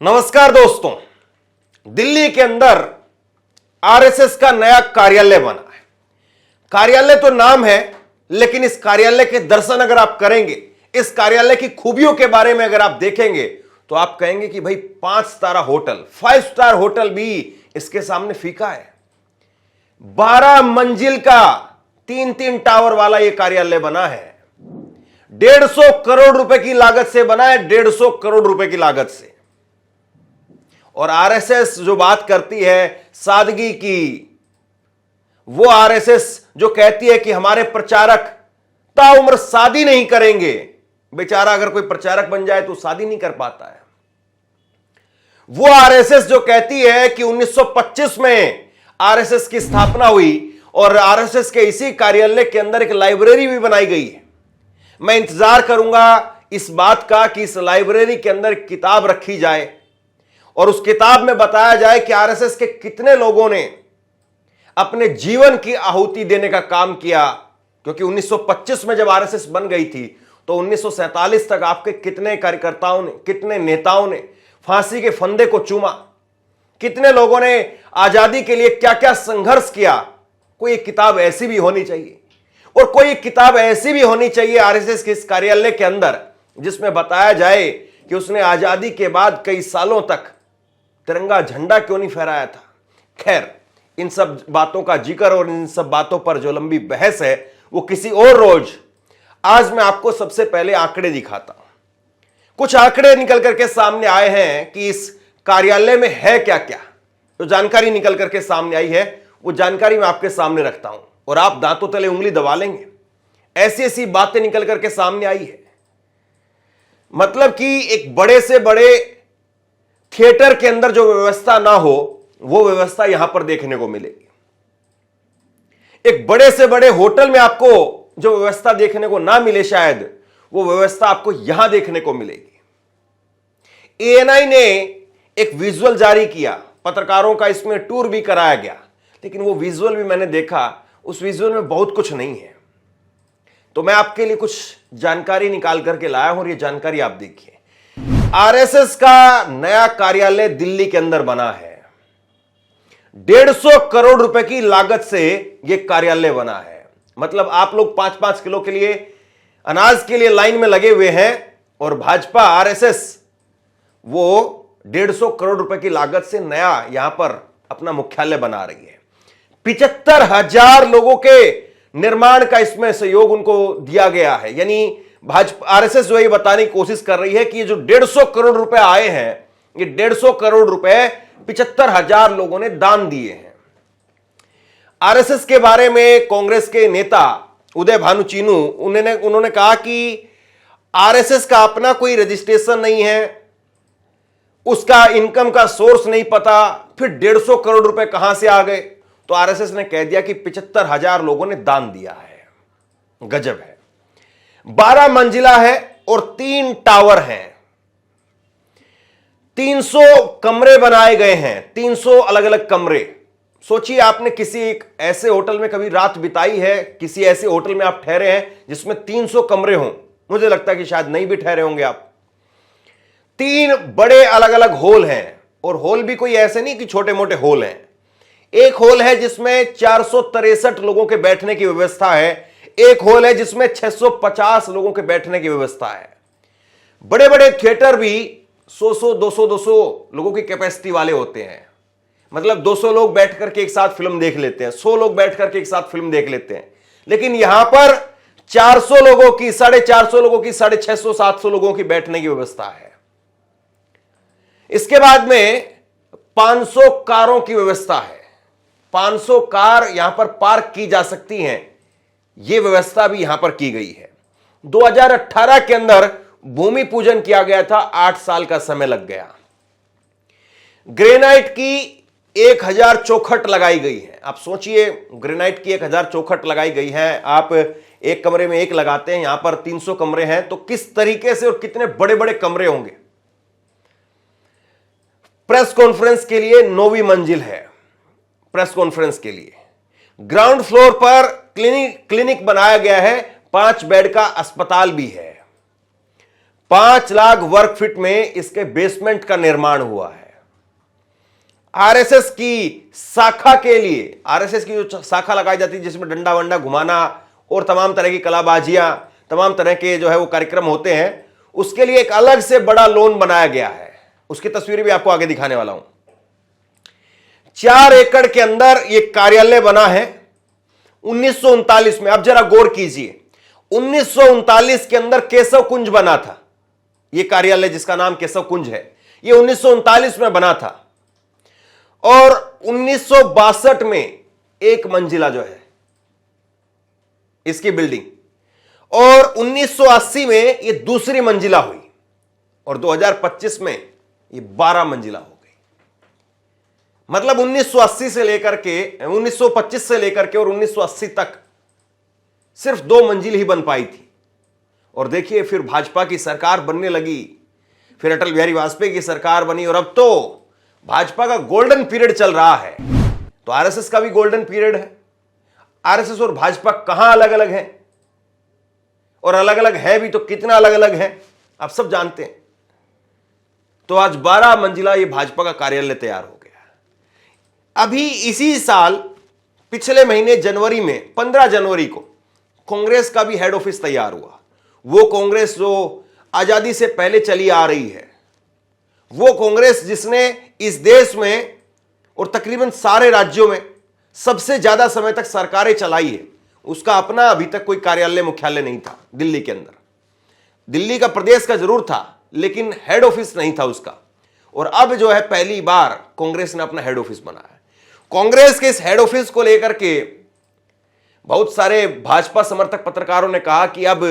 नमस्कार दोस्तों, दिल्ली के अंदर आरएसएस का नया कार्यालय बना है। कार्यालय तो नाम है, लेकिन इस कार्यालय के दर्शन अगर आप करेंगे, इस कार्यालय की खूबियों के बारे में अगर आप देखेंगे तो आप कहेंगे कि भाई 5 तारा होटल, 5 स्टार होटल भी इसके सामने फीका है। 12 मंजिल का 3-3 टावर वाला यह कार्यालय बना है। 150 करोड़ रुपए की लागत से बना है, 150 करोड़ रुपए की लागत से। और आरएसएस जो बात करती है सादगी की, वो आरएसएस जो कहती है कि हमारे प्रचारक ताउम्र शादी नहीं करेंगे। बेचारा अगर कोई प्रचारक बन जाए तो शादी नहीं कर पाता है। वो आरएसएस जो कहती है कि 1925 में आरएसएस की स्थापना हुई और आरएसएस के इसी कार्यालय के अंदर एक लाइब्रेरी भी बनाई गई है। मैं इंतजार करूंगा इस बात का कि इस लाइब्रेरी के अंदर किताब रखी जाए और उस किताब में बताया जाए कि आरएसएस के कितने लोगों ने अपने जीवन की आहुति देने का काम किया। क्योंकि 1925 में जब आरएसएस बन गई थी तो 1947 तक आपके कितने कार्यकर्ताओं ने, कितने नेताओं ने फांसी के फंदे को चूमा, कितने लोगों ने आजादी के लिए क्या क्या संघर्ष किया। कोई एक किताब ऐसी भी होनी चाहिए, और कोई एक किताब ऐसी भी होनी चाहिए आरएसएस के इस कार्यालय के अंदर जिसमें बताया जाए कि उसने आजादी के बाद कई सालों तक तिरंगा झंडा क्यों नहीं फहराया था। खैर, इन सब बातों का जिक्र और इन सब बातों पर जो लंबी बहस है वो किसी और रोज। आज मैं आपको सबसे पहले आंकड़े दिखाता हूं। कुछ आंकड़े निकल करके सामने आए हैं कि इस कार्यालय में है क्या क्या। जो जानकारी निकल करके सामने आई है वो जानकारी मैं आपके सामने रखता हूं और आप दांतों तले उंगली दबा लेंगे। ऐसी ऐसी बातें निकल करके सामने आई है, मतलब कि एक बड़े से बड़े थिएटर के अंदर जो व्यवस्था ना हो वो व्यवस्था यहां पर देखने को मिलेगी। एक बड़े से बड़े होटल में आपको जो व्यवस्था देखने को ना मिले शायद, वो व्यवस्था आपको यहां देखने को मिलेगी। एएनआई ने एक विजुअल जारी किया, पत्रकारों का इसमें टूर भी कराया गया, लेकिन वो विजुअल भी मैंने देखा, उस विजुअल में बहुत कुछ नहीं है। तो मैं आपके लिए कुछ जानकारी निकाल करके लाया हूं और ये जानकारी आप देखिए। आरएसएस का नया कार्यालय दिल्ली के अंदर बना है। 150 करोड़ रुपए की लागत से यह कार्यालय बना है। मतलब आप लोग 5-5 किलो के लिए अनाज के लिए लाइन में लगे हुए हैं और भाजपा आरएसएस वो 150 करोड़ रुपए की लागत से नया यहां पर अपना मुख्यालय बना रही है। 75,000 लोगों के निर्माण का इसमें सहयोग उनको दिया गया है। यानी भाजपा आरएसएस जो ये बताने की कोशिश कर रही है कि ये जो 150 करोड़ रुपए आए हैं, ये 150 करोड़ रुपए 75,000 लोगों ने दान दिए हैं। आरएसएस के बारे में कांग्रेस के नेता उदय भानु चीनू उन्होंने कहा कि आरएसएस का अपना कोई रजिस्ट्रेशन नहीं है, उसका इनकम का सोर्स नहीं पता, फिर 150 करोड़ रुपए कहां से आ गए। तो आरएसएस ने कह दिया कि 75,000 लोगों ने दान दिया है। गजब है। 12 मंजिला है और 3 टावर हैं। 300 कमरे बनाए गए हैं, 300 अलग अलग कमरे। सोचिए, आपने किसी एक ऐसे होटल में कभी रात बिताई है, किसी ऐसे होटल में आप ठहरे हैं जिसमें 300 कमरे हों? मुझे लगता है कि शायद नहीं भी ठहरे होंगे आप। 3 बड़े अलग अलग हॉल हैं, और हॉल भी कोई ऐसे नहीं कि छोटे मोटे हॉल हैं। एक हॉल है जिसमें 463 लोगों के बैठने की व्यवस्था है, एक हॉल है जिसमें 650 लोगों के बैठने की व्यवस्था है। बड़े बड़े थिएटर भी 100 200 लोगों की कैपेसिटी वाले होते हैं। मतलब 200 लोग बैठ करके एक साथ फिल्म देख लेते हैं, 100 लोग बैठ करके एक साथ फिल्म देख लेते हैं। लेकिन यहां पर 400 लोगों की, 450 लोगों की, 650 700 लोगों की बैठने की व्यवस्था है। इसके बाद में 500 कारों की व्यवस्था है। 500 कार यहां पर पार्क की जा सकती हैं, यह व्यवस्था भी यहां पर की गई है। 2018 के अंदर भूमि पूजन किया गया था, 8 साल का समय लग गया। ग्रेनाइट की 1000 चौखट लगाई गई है। आप सोचिए, ग्रेनाइट की 1000 चौखट लगाई गई है। आप एक कमरे में एक लगाते हैं, यहां पर 300 कमरे हैं, तो किस तरीके से और कितने बड़े बड़े कमरे होंगे। प्रेस कॉन्फ्रेंस के लिए 9वीं मंजिल है। प्रेस कॉन्फ्रेंस के लिए ग्राउंड फ्लोर पर क्लिनिक बनाया गया है, 5 बेड का अस्पताल भी है। 5 लाख वर्ग फीट में इसके बेसमेंट का निर्माण हुआ है। आरएसएस की शाखा के लिए, आरएसएस की जो शाखा लगाई जाती है जिसमें डंडा वंडा घुमाना और तमाम तरह की कलाबाजियां, तमाम तरह के जो है वो कार्यक्रम होते हैं, उसके लिए एक अलग से बड़ा लोन बनाया गया है। उसकी तस्वीरें भी आपको आगे दिखाने वाला हूं। 4 एकड़ के अंदर यह कार्यालय बना है 1939 में। अब जरा गौर कीजिए, 1939 के अंदर केशव कुंज बना था। यह कार्यालय जिसका नाम केशव कुंज है, यह 1939 में बना था और 1962 में 1 मंजिला जो है इसकी बिल्डिंग, और 1980 में यह दूसरी मंजिला हुई और 2025 में यह 12 मंजिला हो गई। मतलब 1980 से लेकर के 1925 से लेकर के और 1980 तक सिर्फ 2 मंजिल ही बन पाई थी। और देखिए फिर भाजपा की सरकार बनने लगी, फिर अटल बिहारी वाजपेयी की सरकार बनी और अब तो भाजपा का गोल्डन पीरियड चल रहा है। तो आरएसएस का भी गोल्डन पीरियड है। आरएसएस और भाजपा कहां अलग अलग है, और अलग अलग है भी तो कितना अलग अलग है आप सब जानते हैं। तो आज 12 मंजिला ये भाजपा का कार्यालय तैयार हो गया। अभी इसी साल पिछले महीने जनवरी में 15 जनवरी को कांग्रेस का भी हेड ऑफिस तैयार हुआ। वो कांग्रेस जो आजादी से पहले चली आ रही है, वो कांग्रेस जिसने इस देश में और तकरीबन सारे राज्यों में सबसे ज्यादा समय तक सरकारें चलाई है, उसका अपना अभी तक कोई कार्यालय मुख्यालय नहीं था दिल्ली के अंदर। दिल्ली का प्रदेश का जरूर था लेकिन हेड ऑफिस नहीं था उसका। और अब जो है पहली बार कांग्रेस ने अपना हेड ऑफिस बनाया है। कांग्रेस के इस हेड ऑफिस को लेकर के बहुत सारे भाजपा समर्थक पत्रकारों ने कहा कि अब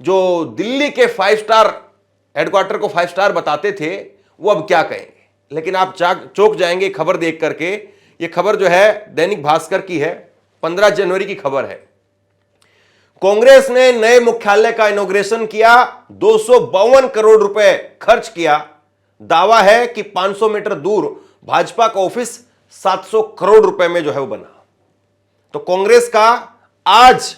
जो दिल्ली के 5 स्टार हेडक्वार्टर को 5 स्टार बताते थे वो अब क्या कहेंगे। लेकिन आप चौंक जाएंगे खबर देख करके। ये खबर जो है दैनिक भास्कर की है, 15 जनवरी की खबर है। कांग्रेस ने नए मुख्यालय का इनॉग्रेशन किया, 252 करोड़ रुपए खर्च किया। दावा है कि 500 मीटर दूर भाजपा का ऑफिस 700 करोड़ रुपए में जो है वो बना। तो कांग्रेस का आज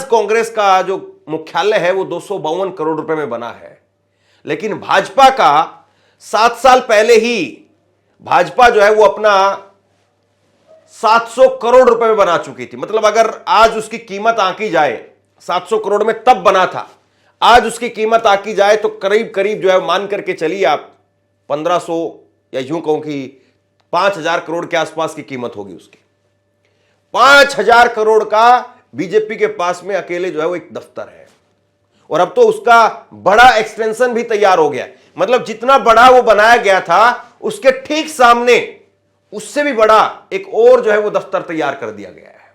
कांग्रेस का जो मुख्यालय है वो 252 करोड़ रुपए में बना है। लेकिन भाजपा का 7 साल पहले ही भाजपा जो है वो अपना 700 करोड़ रुपए में बना चुकी थी। मतलब अगर आज उसकी कीमत आंकी जाए, 700 करोड़ में तब बना था, आज उसकी कीमत आंकी जाए तो करीब करीब जो है मान करके चलिए आप 1500 या यूं कहूं कि 5000 करोड़ के आसपास की कीमत होगी उसकी। 5000 करोड़ का बीजेपी के पास में अकेले जो है वो एक दफ्तर है। और अब तो उसका बड़ा एक्सटेंशन भी तैयार हो गया। मतलब जितना बड़ा वो बनाया गया था उसके ठीक सामने उससे भी बड़ा एक और जो है वो दफ्तर तैयार कर दिया गया है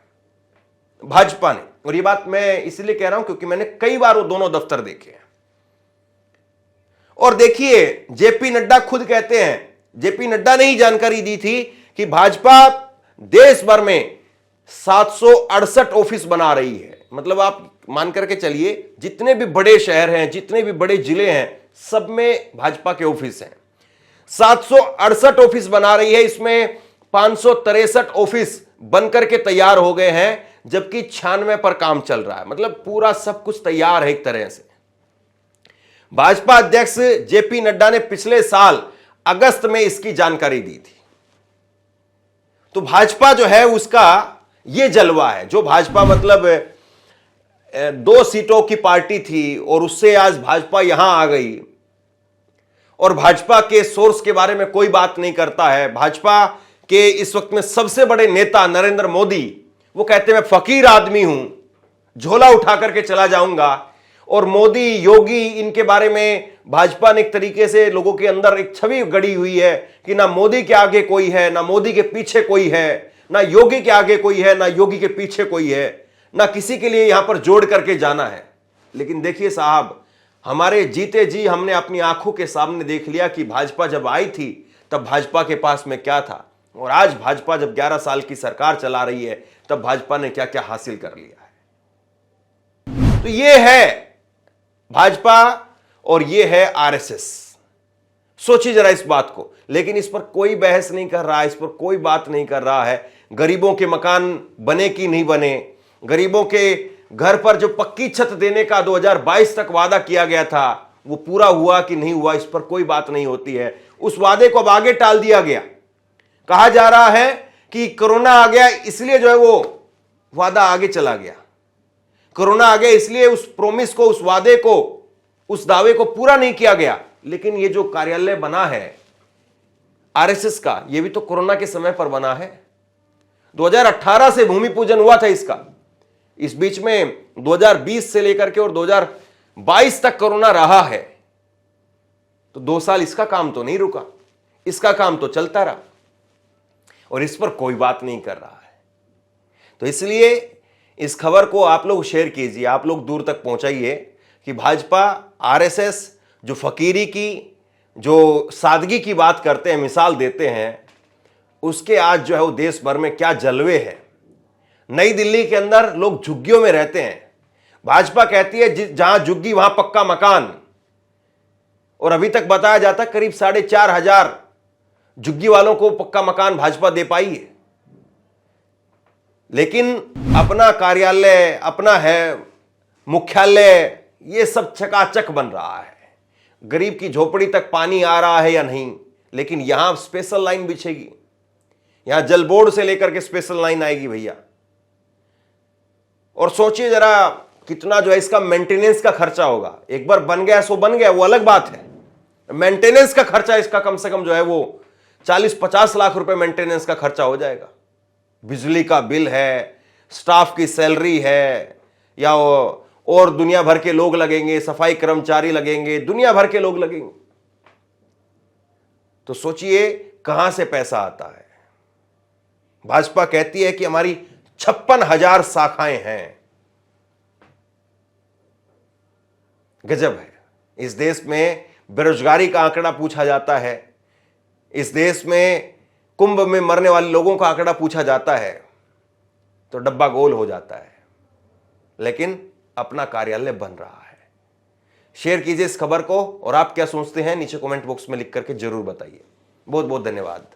भाजपा ने। और ये बात मैं इसलिए कह रहा हूं क्योंकि मैंने कई बार वो दोनों दफ्तर देखे हैं। और देखिए जेपी नड्डा खुद कहते हैं, जेपी नड्डा ने ही जानकारी दी थी कि भाजपा देश भर में 768 ऑफिस बना रही है। मतलब आप मान करके चलिए जितने भी बड़े शहर हैं, जितने भी बड़े जिले हैं, सब में भाजपा के ऑफिस हैं। 768 ऑफिस बना रही है। इसमें 563 ऑफिस बनकर के तैयार हो गए हैं, जबकि 96 पर काम चल रहा है। मतलब पूरा सब कुछ तैयार है एक तरह से। भाजपा अध्यक्ष जेपी नड्डा ने पिछले साल अगस्त में इसकी जानकारी दी थी। तो भाजपा जो है उसका यह जलवा है। जो भाजपा मतलब 2 सीटों की पार्टी थी और उससे आज भाजपा यहां आ गई और भाजपा के सोर्स के बारे में कोई बात नहीं करता है। भाजपा के इस वक्त में सबसे बड़े नेता नरेंद्र मोदी, वो कहते हैं मैं फकीर आदमी हूं, झोला उठा करके चला जाऊंगा। और मोदी, योगी, इनके बारे में भाजपा ने एक तरीके से लोगों के अंदर एक छवि गढ़ी हुई है कि ना मोदी के आगे कोई है, ना मोदी के पीछे कोई है, ना योगी के आगे कोई है, ना योगी के पीछे कोई है, ना किसी के लिए यहां पर जोड़ करके जाना है। लेकिन देखिए साहब, हमारे जीते जी हमने अपनी आंखों के सामने देख लिया कि भाजपा जब आई थी तब भाजपा के पास में क्या था, और आज भाजपा जब 11 साल की सरकार चला रही है तब भाजपा ने क्या क्या हासिल कर लिया है। तो ये है भाजपा और ये है आरएसएस। सोचिए जरा इस बात को। लेकिन इस पर कोई बहस नहीं कर रहा है, इस पर कोई बात नहीं कर रहा है। गरीबों के मकान बने कि नहीं बने, गरीबों के घर पर जो पक्की छत देने का 2022 तक वादा किया गया था वो पूरा हुआ कि नहीं हुआ इस पर कोई बात नहीं होती है। उस वादे को अब आगे टाल दिया गया। कहा जा रहा है कि कोरोना आ गया इसलिए जो है वो वादा आगे चला गया। कोरोना आ गया इसलिए उस प्रोमिस को, उस वादे को, उस दावे को पूरा नहीं किया गया। लेकिन ये जो कार्यालय बना है आरएसएस का, ये भी तो कोरोना के समय पर बना है। 2018 से भूमि पूजन हुआ था इसका। इस बीच में 2020 से लेकर के और 2022 तक कोरोना रहा है, तो 2 साल इसका काम तो नहीं रुका, इसका काम तो चलता रहा और इस पर कोई बात नहीं कर रहा है। तो इसलिए इस खबर को आप लोग शेयर कीजिए, आप लोग दूर तक पहुंचाइए कि भाजपा, आरएसएस जो फकीरी की, जो सादगी की बात करते हैं, मिसाल देते हैं, उसके आज जो है वो देश भर में क्या जलवे हैं। नई दिल्ली के अंदर लोग झुग्गियों में रहते हैं। भाजपा कहती है जहां झुग्गी वहां पक्का मकान, और अभी तक बताया जाता है करीब 4,500 झुग्गी वालों को पक्का मकान भाजपा दे पाई है। लेकिन अपना कार्यालय, अपना है मुख्यालय, ये सब चकाचक बन रहा है। गरीब की झोपड़ी तक पानी आ रहा है या नहीं, लेकिन यहां स्पेशल लाइन बिछेगी, यहां जल बोर्ड से लेकर के स्पेशल लाइन आएगी भैया। और सोचिए जरा कितना जो है इसका मेंटेनेंस का खर्चा होगा। एक बार बन गया सो बन गया, वो अलग बात है। मेंटेनेंस का खर्चा इसका कम से कम जो है वो 40-50 लाख रुपए मेंटेनेंस का खर्चा हो जाएगा। बिजली का बिल है, स्टाफ की सैलरी है, या और दुनिया भर के लोग लगेंगे, सफाई कर्मचारी लगेंगे, दुनिया भर के लोग लगेंगे। तो सोचिए कहां से पैसा आता है। भाजपा कहती है कि हमारी 56,000 शाखाएं हैं। गजब है। इस देश में बेरोजगारी का आंकड़ा पूछा जाता है, इस देश में कुंभ में मरने वाले लोगों का आंकड़ा पूछा जाता है, तो डब्बा गोल हो जाता है। लेकिन अपना कार्यालय बन रहा है। शेयर कीजिए इस खबर को, और आप क्या सोचते हैं नीचे कमेंट बॉक्स में लिख करके जरूर बताइए। बहुत बहुत धन्यवाद।